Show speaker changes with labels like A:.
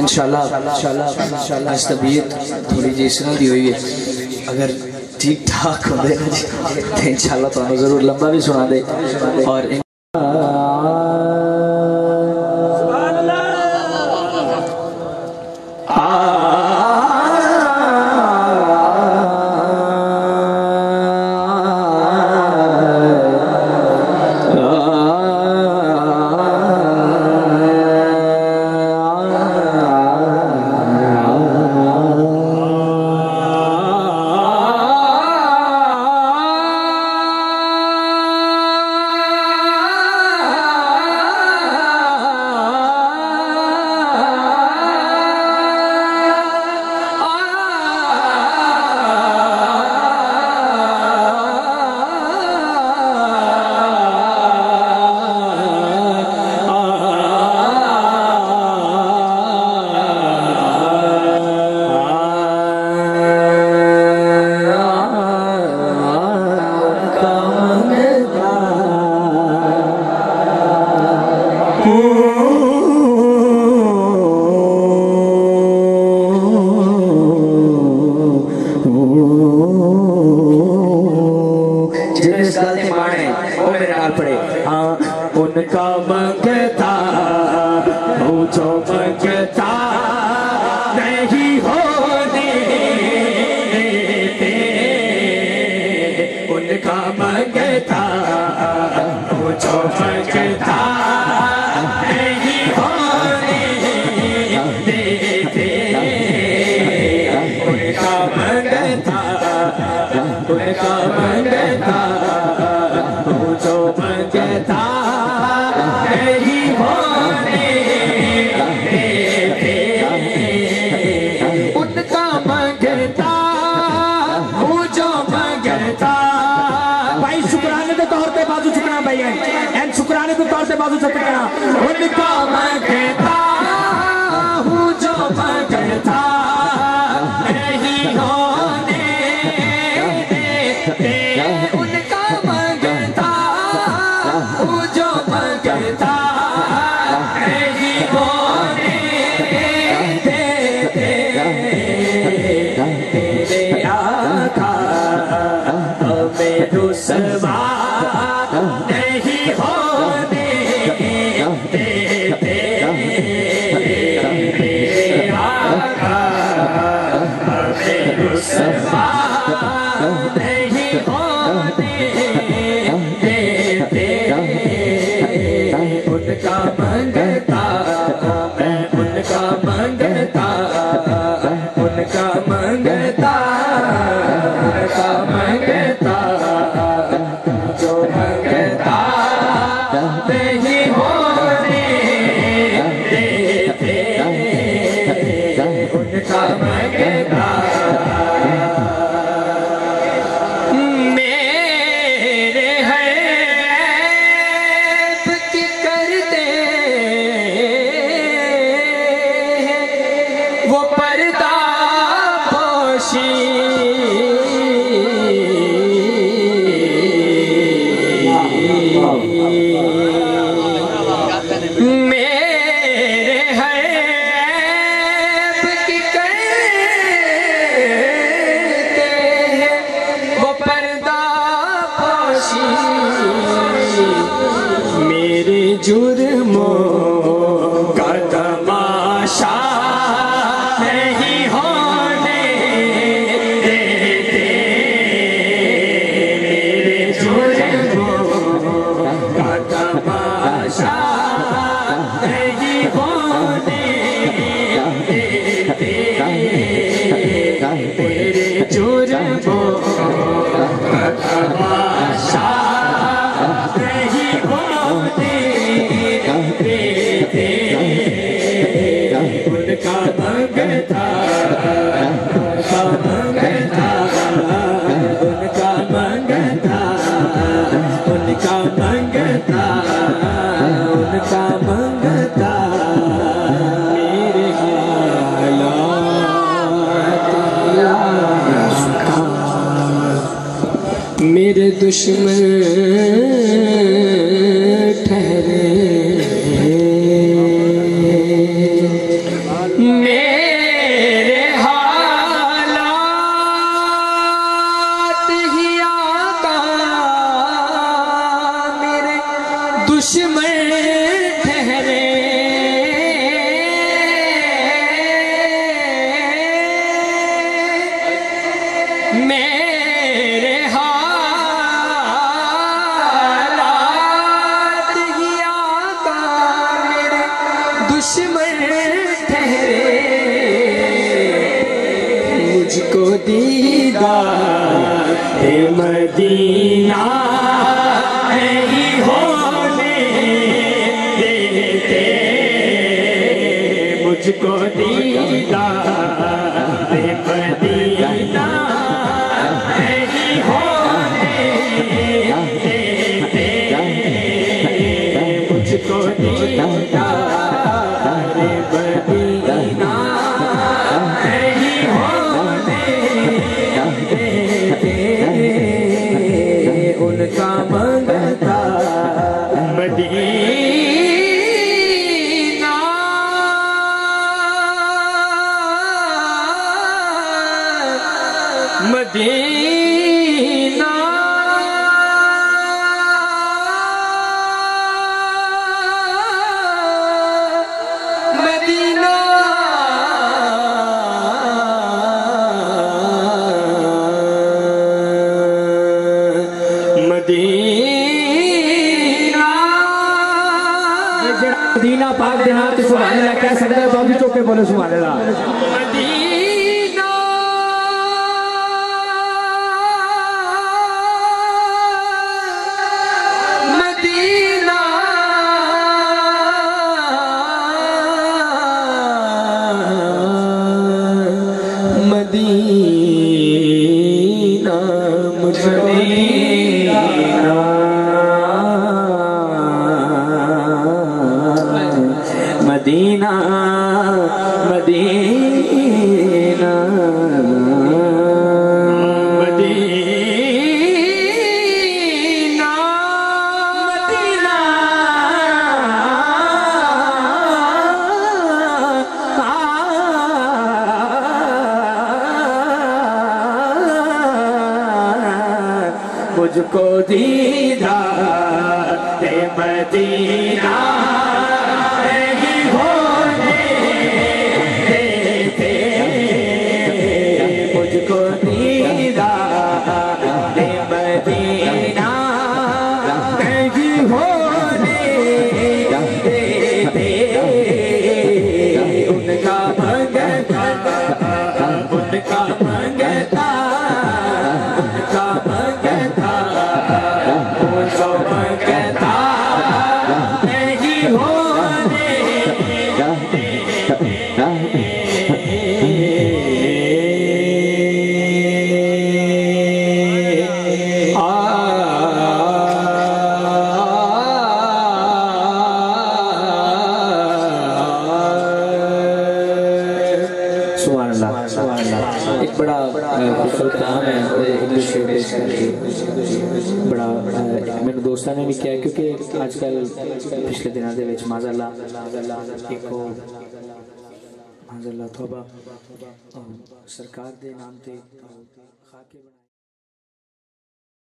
A: इंशाल्लाह आज तबीयत थोड़ी जी इस तरह की हुई है, अगर ठीक ठाक होते ना जी तो इंशाल्लाह तुहानू जरूर लंबा भी सुना दे। और
B: उनका मंगता मुझो मंगता नहीं होने देते, उनका मंगता मुझो मंगता नहीं होने देते, उनका मंगता मुझो मंगता नहीं होने देते, उनका मंगता मुझो मंगता। भाई शुक्राने के तौर पे बाजू चुकना, भाई एंड शुक्राने के तौर पे बाजू चुकना। उनका मंगता मुझो मंगता नहीं होने देते, उनका मंगता मुझो मंगता नहीं होने देते, तेरे आका हमें रुसवा नहीं होने देते, तेरे आका हमें रुसवा नहीं होने देते, उनका मंगता मैं उनका मंगता, उनका मंगता उनका मंगता जो मंगता नहीं होने देते, उनका मंगता। मेरे हैब की करते वो पर्दा पोशी, मेरे हैब की करते वो पर्दा पोशी, मेरे जुर्मों का तमाशा नहीं होने देते, मेरे जुर्मों का तमाशा नहीं होने देते, मेरे जुर्मों का तमाशा नहीं होने देते, उनका मंगता उनका मंगता उनका मंगता उनका मंगता उनका मंगता, मेरे हालात मेरे दुश्मन ठहरे, दीदार मदीना नहीं होने देते, मुझको दीदार मदीना नहीं होने देते, मुझको दीदार मदीना नहीं होने देते, उनका मंगता मदीना, मदीना, मदीना,
C: मदीना पाक दे नाम ते सुभान अल्लाह कह सकदा है, बाबू चौके बोले सुभान अल्लाह।
B: Medina, Medina, Medina, Medina, Medina, Medina, Medina, मुझको दीदार मदीना नहीं होने देते, मुझको दीदार मदीना नहीं होने देते, उनका मंगता, उनका मंगता, उनका मंगता, उनको मंगता नहीं होने
A: सुभान अल्लाह, सुभान अल्लाह। एक बड़ा खूबसूरत काम है इंग्लिश में पेश करके, बड़ा मेरे दोस्तों ने भी किया, क्योंकि आजकल पिछले दिनों के विच माज़अल्लाह एक माज़अल्लाह तौबा सरकार के नाम से खाके